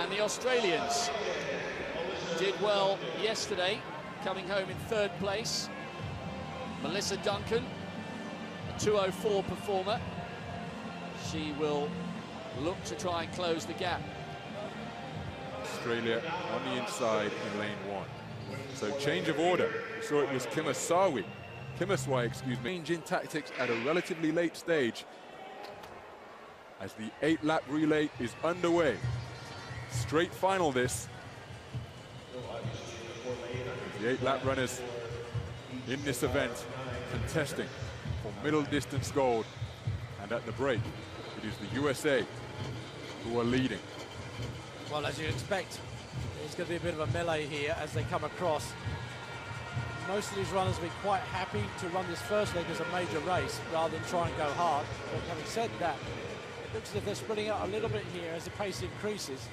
And the Australians did well yesterday, coming home in third place. Melissa Duncan, a 2:04 performer. She will look to try and close the gap. Australia on the inside in lane 1. So change of order. We saw it was Kimaswai, excuse me. Change in tactics at a relatively late stage as the 8-lap relay is underway. Straight final this. The 8-lap runners in this event contesting for middle distance gold. And at the break, it is the USA who are leading. Well, as you expect, there's going to be a bit of a melee here as they come across. Most of these runners will be quite happy to run this first leg as a major race rather than try and go hard. But having said that, it looks as if they're spreading out a little bit here as the pace increases.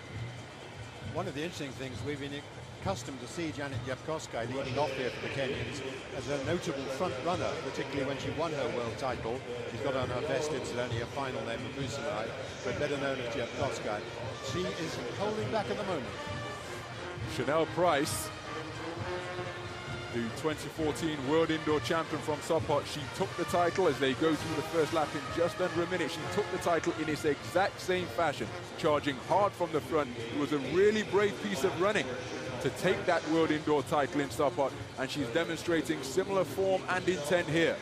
One of the interesting things, we've been accustomed to see Janet Jepkosgei leading off here for the Kenyans as a notable front runner, particularly when she won her world title. She's got on her vest incidentally a final name of Busamai, but better known as Jepkosgei. She is holding back at the moment. Chanel Price, the 2014 World Indoor Champion from Sopot, she took the title as they go through the first lap in just under a minute. She took the title in its exact same fashion, charging hard from the front. It was a really brave piece of running to take that World Indoor title in Sopot, and she's demonstrating similar form and intent here.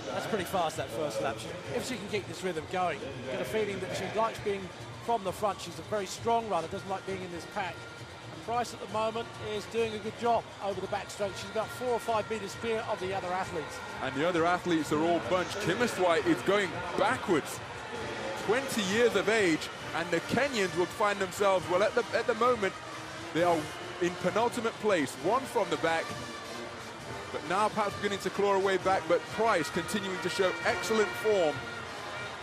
That's pretty fast, that first lap. If she can keep this rhythm going, you get a feeling that she likes being from the front. She's a very strong runner, doesn't like being in this pack. And Price at the moment is doing a good job over the backstroke. She's about 4 or 5 metres clear of the other athletes. And the other athletes are all bunched. Kimaswai is going backwards. 20 years of age, and the Kenyans will find themselves, well, at the moment, they are in penultimate place, one from the back, but now perhaps beginning to claw away back, but Price continuing to show excellent form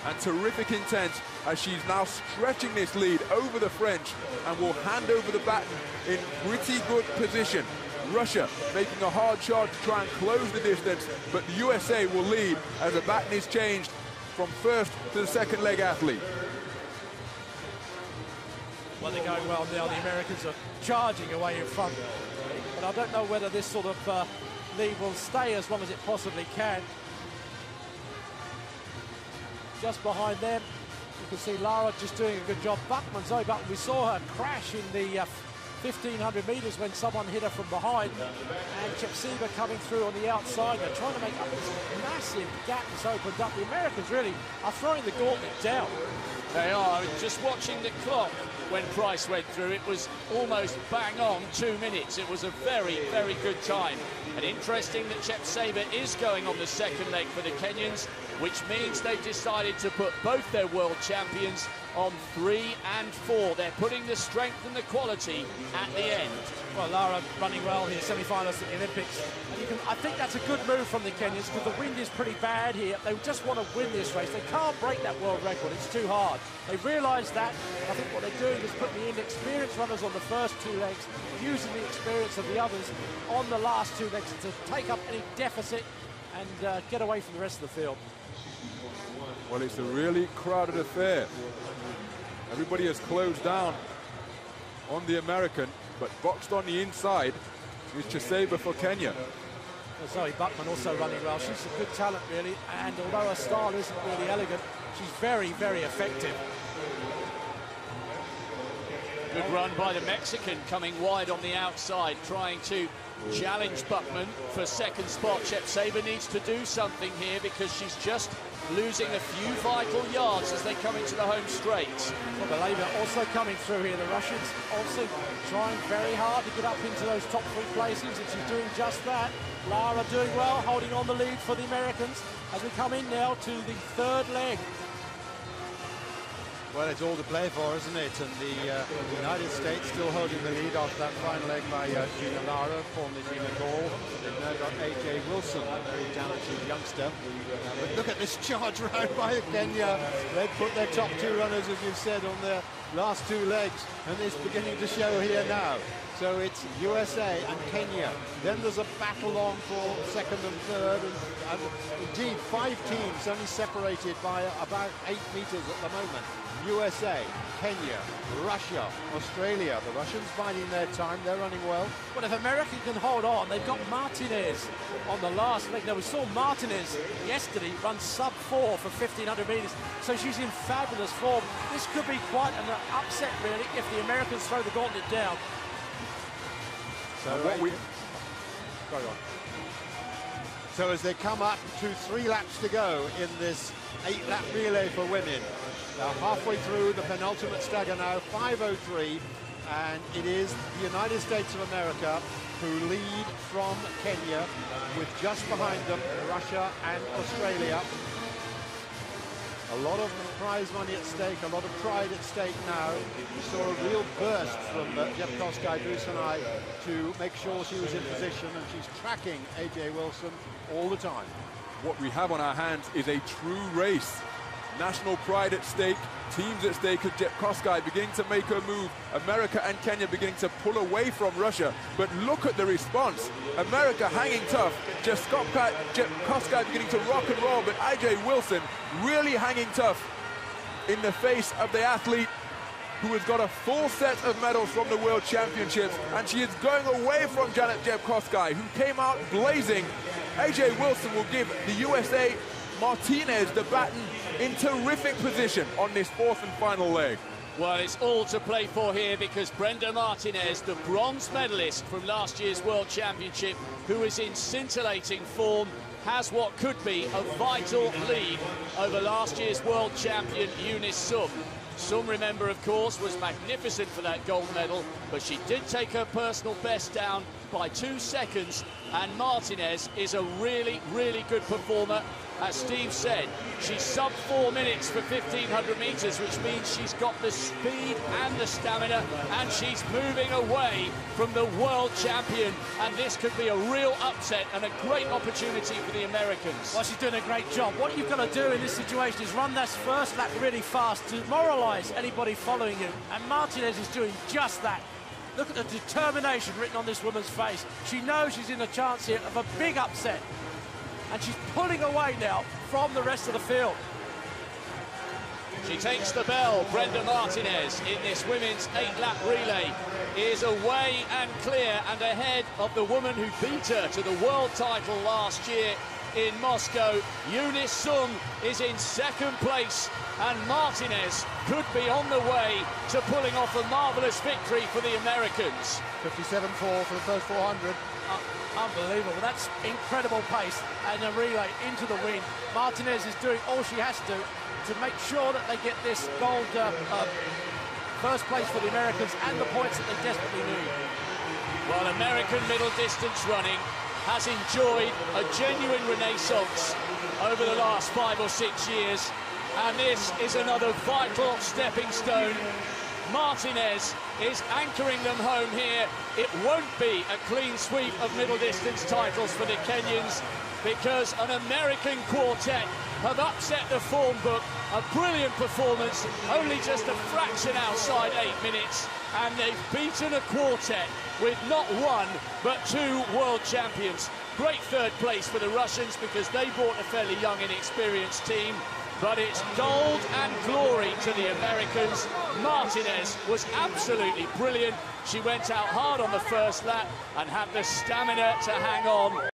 and terrific intent as she's now stretching this lead over the French and will hand over the baton in pretty good position. Russia making a hard charge to try and close the distance, but the USA will lead as the baton is changed from first to the second leg athlete. Well, they're going well now. The Americans are charging away in front. But I don't know whether this sort of lead will stay as long as it possibly can. Just behind them, you can see Lara just doing a good job. Buckman, Zoe Buckman, we saw her crash in the 1,500 metres when someone hit her from behind. And Chepseba coming through on the outside. They're trying to make up this massive gap that's opened up. The Americans really are throwing the gauntlet down. They are. Just watching the clock when Price went through, it was almost bang on 2 minutes. It was a very, very good time. And interesting that Chepseba is going on the second leg for the Kenyans, which means they've decided to put both their world champions on 3 and 4. They're putting the strength and the quality at the end. Well, Lara running well here, semi-finalist at the Olympics. And I think that's a good move from the Kenyans because the wind is pretty bad here. They just want to win this race. They can't break that world record. It's too hard. They've realised that. I think what they're doing is putting the inexperienced runners on the first 2 legs, using the experience of the others on the last 2 legs to take up any deficit and get away from the rest of the field. Well, it's a really crowded affair. Everybody has closed down on the American, but boxed on the inside is Chepseba for Kenya. Well, Zoe Buckman also running well. She's a good talent, really, and although her style isn't really elegant, she's very, very effective. Good run by the Mexican, coming wide on the outside, trying to challenge Buckman for second spot. Chepseba needs to do something here because she's just losing a few vital yards as they come into the home straight. Well, Beleva also coming through here. The Russians also trying very hard to get up into those top 3 places, and she's doing just that. Lara doing well, holding on the lead for the Americans as we come in now to the 3rd leg. Well, it's all to play for, isn't it? And the United States still holding the lead after that final leg by Gina Lara, formerly Gina Gall. They've now got AJ Wilson, a very talented youngster. But look at this charge round by Kenya. They've put their top 2 runners, as you've said, on their last 2 legs, and it's beginning to show here now. So it's USA and Kenya. Then there's a battle on for second and third, and indeed 5 teams only separated by about 8 meters at the moment. USA, Kenya, Russia, Australia. The Russians biding their time, they're running well. But if America can hold on, they've got Martinez on the last leg. Now, we saw Martinez yesterday run sub-4 for 1,500 meters, so she's in fabulous form. This could be quite an upset, really, if the Americans throw the gauntlet down. So carry on. So as they come up to 3 laps to go in this 8-lap relay for women, they're halfway through the penultimate stagger now, 5:03, and it is the United States of America who lead from Kenya, with just behind them Russia and Australia. A lot of prize money at stake, a lot of pride at stake now. We saw a real burst from Jepkosgei Busanai to make sure she was in position, and she's tracking AJ Wilson all the time. What we have on our hands is a true race. National pride at stake, teams at stake, as Jepkosgei beginning to make her move. America and Kenya beginning to pull away from Russia. But look at the response. America hanging tough. Jepkosgei beginning to rock and roll, but AJ Wilson really hanging tough in the face of the athlete who has got a full set of medals from the World Championships, and she is going away from Janet Jepkosgei, who came out blazing. AJ Wilson will give the USA Martinez the baton in terrific position on this 4th and final leg. Well, it's all to play for here, because Brenda Martinez, the bronze medalist from last year's World Championship, who is in scintillating form, has what could be a vital lead over last year's world champion Eunice Sum. Sum, remember, of course, was magnificent for that gold medal, but she did take her personal best down by 2 seconds, and Martinez is a really, really good performer. As Steve said, she's sub 4 minutes for 1,500 meters, which means she's got the speed and the stamina, and she's moving away from the world champion, and this could be a real upset and a great opportunity for the Americans. Well, she's doing a great job. What you've got to do in this situation is run that first lap really fast to demoralise anybody following you, and Martinez is doing just that. Look at the determination written on this woman's face. She knows she's in a chance here of a big upset, and she's pulling away now from the rest of the field. She takes the bell. Brenda Martinez in this women's 8-lap relay is away and clear and ahead of the woman who beat her to the world title last year in Moscow. Eunice Sum is in 2nd place, and Martinez could be on the way to pulling off a marvellous victory for the Americans. 57.4 for the first 400. Unbelievable. That's incredible pace and a relay into the wind. Martinez is doing all she has to make sure that they get this gold first place for the Americans and the points that they desperately need. Well, American middle distance running has enjoyed a genuine renaissance over the last 5 or 6 years, and this is another vital stepping stone. Martinez is anchoring them home here. It won't be a clean sweep of middle distance titles for the Kenyans, because an American quartet have upset the form book. A brilliant performance, only just a fraction outside 8 minutes, and they've beaten a quartet with not 1 but 2 world champions. Great 3rd place for the Russians, because they brought a fairly young, inexperienced team. But it's gold and glory to the Americans. Martinez was absolutely brilliant. She went out hard on the first lap and had the stamina to hang on.